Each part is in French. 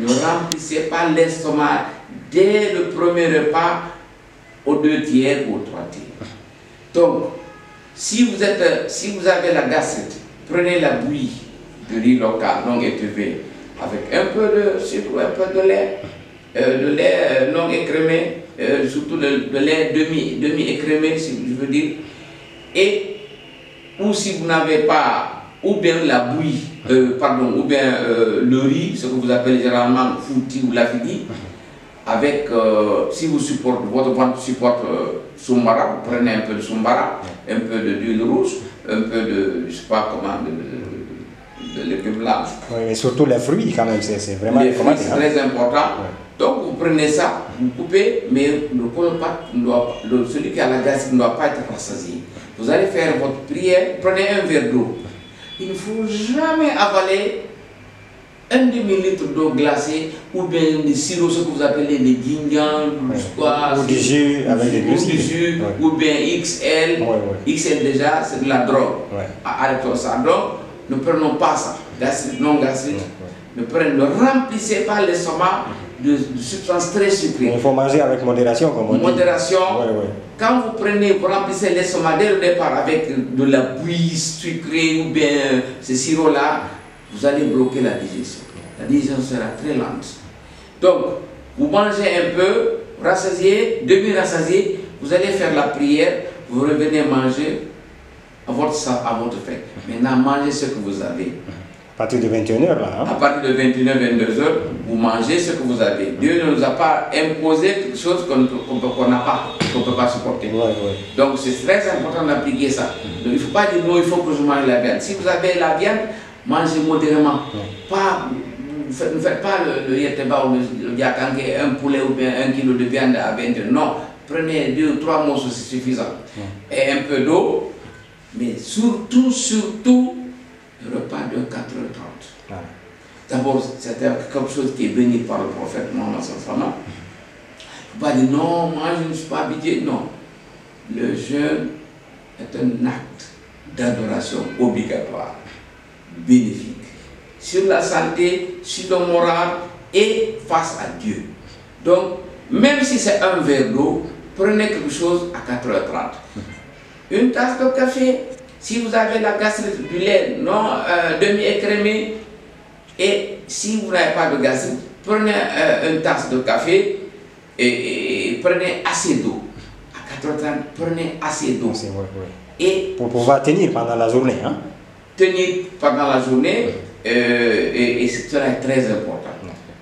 ne remplissez pas l'estomac dès le premier repas aux 2 tiers ou aux 3 tiers. Donc, si vous avez la gastrite, prenez la bouillie de riz local non élevé avec un peu de sucre, un peu de lait non écrémé, surtout le lait demi-écrémé, si je veux dire, et ou si vous n'avez pas, ou bien la bouillie, ou bien le riz, ce que vous appelez généralement fouti ou lafidi, avec, si vous supportez, votre ventre supporte sombara, vous prenez un peu de sombara, un peu d'huile rouge, un peu de, je ne sais pas comment, de légumes blancs. Oui, mais surtout les fruits quand même, c'est vraiment les fruits, c'est très important. Ouais. Donc vous prenez ça, vous coupez, mais le colopathe, celui qui a la gastrite ne doit pas être rassasié. Vous allez faire votre prière, prenez un verre d'eau. Il ne faut jamais avaler un demi-litre d'eau glacée ou bien des sirops, ce que vous appelez les guignans, ou du jus avec des jus, ou bien XL. XL déjà, c'est de la drogue. Arrêtons ça. Donc, ne prenons pas ça. Gastrite, non gastrite. Ne remplissez pas l'estomac de substances très sucrées. Il faut manger avec modération, comme on dit. Modération. Quand vous prenez, vous remplissez l'estomac dès le départ avec de la bouillie sucrée ou bien ce sirop-là, vous allez bloquer la digestion. La digestion sera très lente. Donc, vous mangez un peu, rassasié, demi-rassasié, vous allez faire la prière, vous revenez manger à votre faim. Maintenant, mangez ce que vous avez. À partir de 21h là. Hein? À partir de 21h, 22h, vous mangez ce que vous avez. Dieu ne nous a pas imposé quelque chose qu'on n'a pas, qu'on ne peut pas supporter. Donc c'est très important d'appliquer ça. Donc, il ne faut pas dire non, il faut que je mange la viande. Si vous avez la viande, mangez modérément. Pas, ne faites pas le yeteba ou le diakangue, un poulet ou bien 1 kilo de viande à 21. Non, prenez 2 ou 3 morceaux, c'est suffisant. Et un peu d'eau, mais surtout, le repas de 4h30. D'abord, c'est quelque chose qui est béni par le prophète Mohammed sallallahu. Il ne faut pas dire non, moi je ne suis pas habitué. Non. Le jeûne est un acte d'adoration obligatoire, bénéfique, sur la santé, sur le moral et face à Dieu. Donc, même si c'est un verre d'eau, prenez quelque chose à 4h30. Une tasse de café. Si vous avez la gastrite, du lait non demi-écrémé, et si vous n'avez pas de gastrite, prenez une tasse de café et prenez assez d'eau. À 4h30, prenez assez d'eau. Et pour pouvoir tenir pendant la journée. Hein? Tenir pendant la journée, et cela est très important.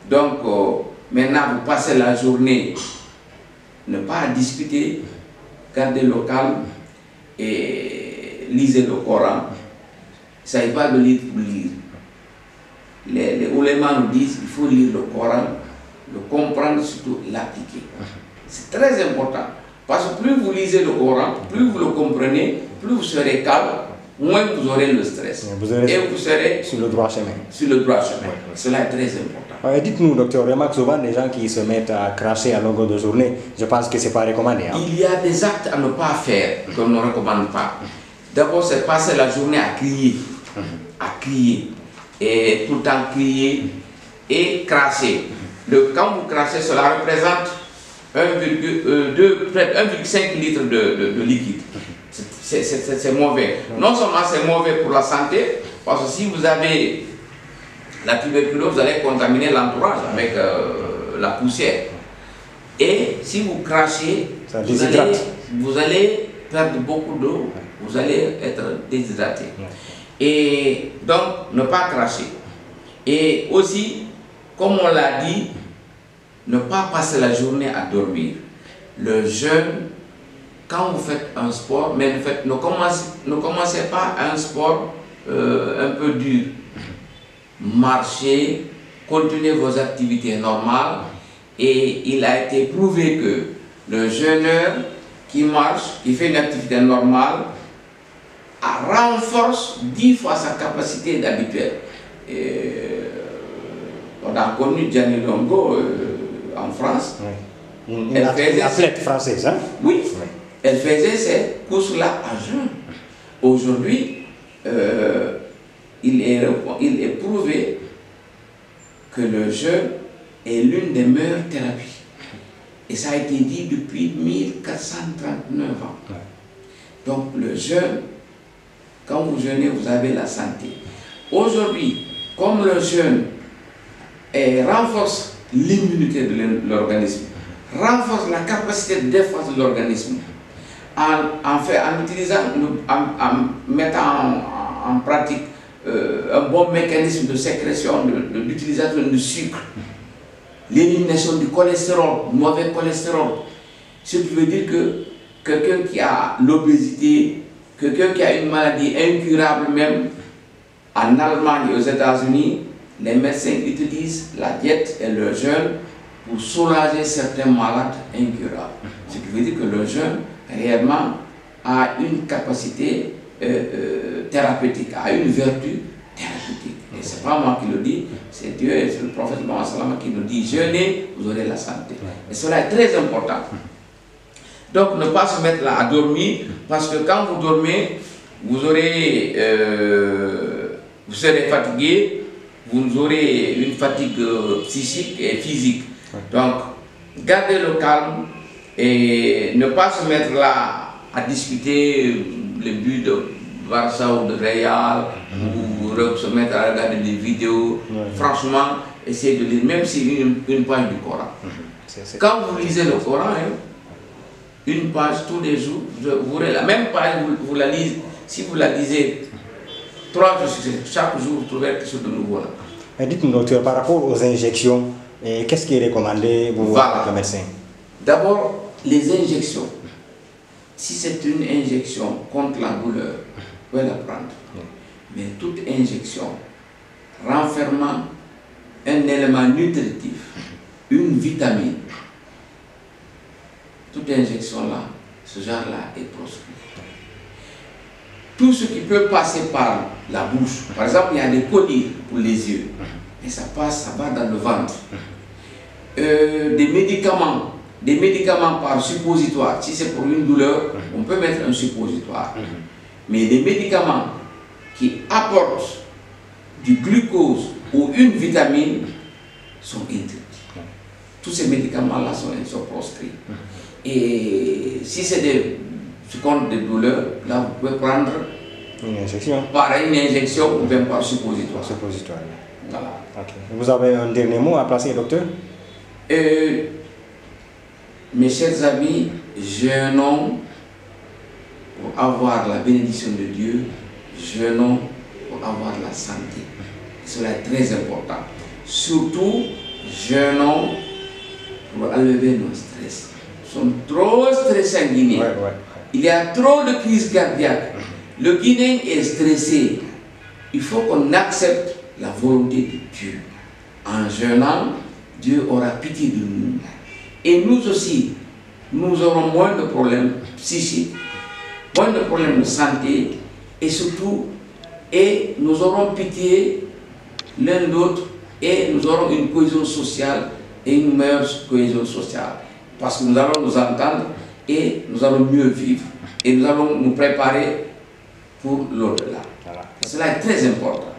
Donc, maintenant, vous passez la journée, ne pas discuter, gardez le calme et lisez le Coran. Il ne s'agit pas de lire pour lire. Les oulémas nous disent qu'il faut lire le Coran, le comprendre, surtout l'appliquer. C'est très important. Parce que plus vous lisez le Coran, plus vous le comprenez, plus vous serez calme, moins vous aurez le stress. Et vous serez sur le droit chemin. Sur le droit chemin. Cela est très important. Dites-nous, docteur, je remarque souvent des gens qui se mettent à cracher à longueur de journée. Je pense que ce n'est pas recommandé. Hein? Il y a des actes à ne pas faire qu'on ne recommande pas. D'abord, c'est passer la journée à crier, et tout le temps crier et cracher. Quand vous crachez, cela représente 1,5 litre de liquide. C'est mauvais. Non seulement c'est mauvais pour la santé, parce que si vous avez la tuberculose, vous allez contaminer l'entourage avec la poussière. Et si vous crachez, vous allez perdre beaucoup d'eau. Vous allez être déshydraté. Et donc, ne pas cracher. Et aussi, comme on l'a dit, ne pas passer la journée à dormir. Le jeûne, quand vous faites un sport, mais ne commencez pas un sport un peu dur. Marchez, continuez vos activités normales. Et il a été prouvé que le jeûneur qui marche, qui fait une activité normale, renforce 10 fois sa capacité habituelle. On a connu Gianni Longo en France. Une athlète française, hein? Oui. Elle faisait ces courses-là à jeûne. Aujourd'hui, il est prouvé que le jeûne est l'une des meilleures thérapies. Et ça a été dit depuis 1439 ans. Ouais. Donc le jeûne, quand vous jeûnez, vous avez la santé. Aujourd'hui, comme le jeûne renforce l'immunité de l'organisme, renforce la capacité de défense de l'organisme, en mettant en pratique un bon mécanisme de sécrétion, d'utilisation du sucre, l'élimination du cholestérol, mauvais cholestérol. Ce qui veut dire que quelqu'un qui a l'obésité, quelqu'un qui a une maladie incurable même, en Allemagne et aux États-Unis, les médecins utilisent la diète et le jeûne pour soulager certains malades incurables. Ce qui veut dire que le jeûne, réellement, a une capacité thérapeutique, a une vertu thérapeutique. Et ce n'est pas moi qui le dis, c'est Dieu et c'est le prophète Mohammed qui nous dit jeûnez, vous aurez la santé. Et cela est très important. Donc ne pas se mettre là à dormir, parce que quand vous dormez, vous serez fatigué, vous aurez une fatigue psychique et physique. Donc gardez le calme et ne pas se mettre là à discuter les buts de Barça ou de Real, ou se mettre à regarder des vidéos. Franchement, essayez de lire, même si une page du Coran. Quand vous lisez le Coran, une page tous les jours, vous aurez la même page, vous la lisez. Si vous la lisez 3 jours, chaque jour, vous trouverez quelque chose de nouveau là. Dites-nous, docteur, par rapport aux injections, qu'est-ce qui est recommandé pour le médecin? D'abord, les injections. Si c'est une injection contre la douleur, vous pouvez la prendre. Mais toute injection renfermant un élément nutritif, une vitamine, toute injection là, ce genre-là est proscrit. Tout ce qui peut passer par la bouche, par exemple, il y a des collyres pour les yeux, et ça passe, ça va dans le ventre. Des médicaments par suppositoire, si c'est pour une douleur, on peut mettre un suppositoire. Mais les médicaments qui apportent du glucose ou une vitamine sont interdits. Tous ces médicaments-là sont proscrits. Et si c'est des douleurs, là vous pouvez prendre une injection. Pareil, une injection ou bien par suppositoire. Voilà. Okay. Vous avez un dernier mot à placer, docteur? Mes chers amis, jeûnons pour avoir la bénédiction de Dieu, jeûnons pour avoir la santé. Cela est très important. Surtout, jeûnons pour enlever nos stress. Nous sommes trop stressés en Guinée. Il y a trop de crises cardiaques. Le Guinéen est stressé. Il faut qu'on accepte la volonté de Dieu. En jeûnant, Dieu aura pitié de nous. Et nous aussi, nous aurons moins de problèmes psychiques, moins de problèmes de santé, et surtout, nous aurons pitié l'un de l'autre, et nous aurons une cohésion sociale et une meilleure cohésion sociale. Parce que nous allons nous entendre et nous allons mieux vivre. Et nous allons nous préparer pour l'au-delà. Cela est très important.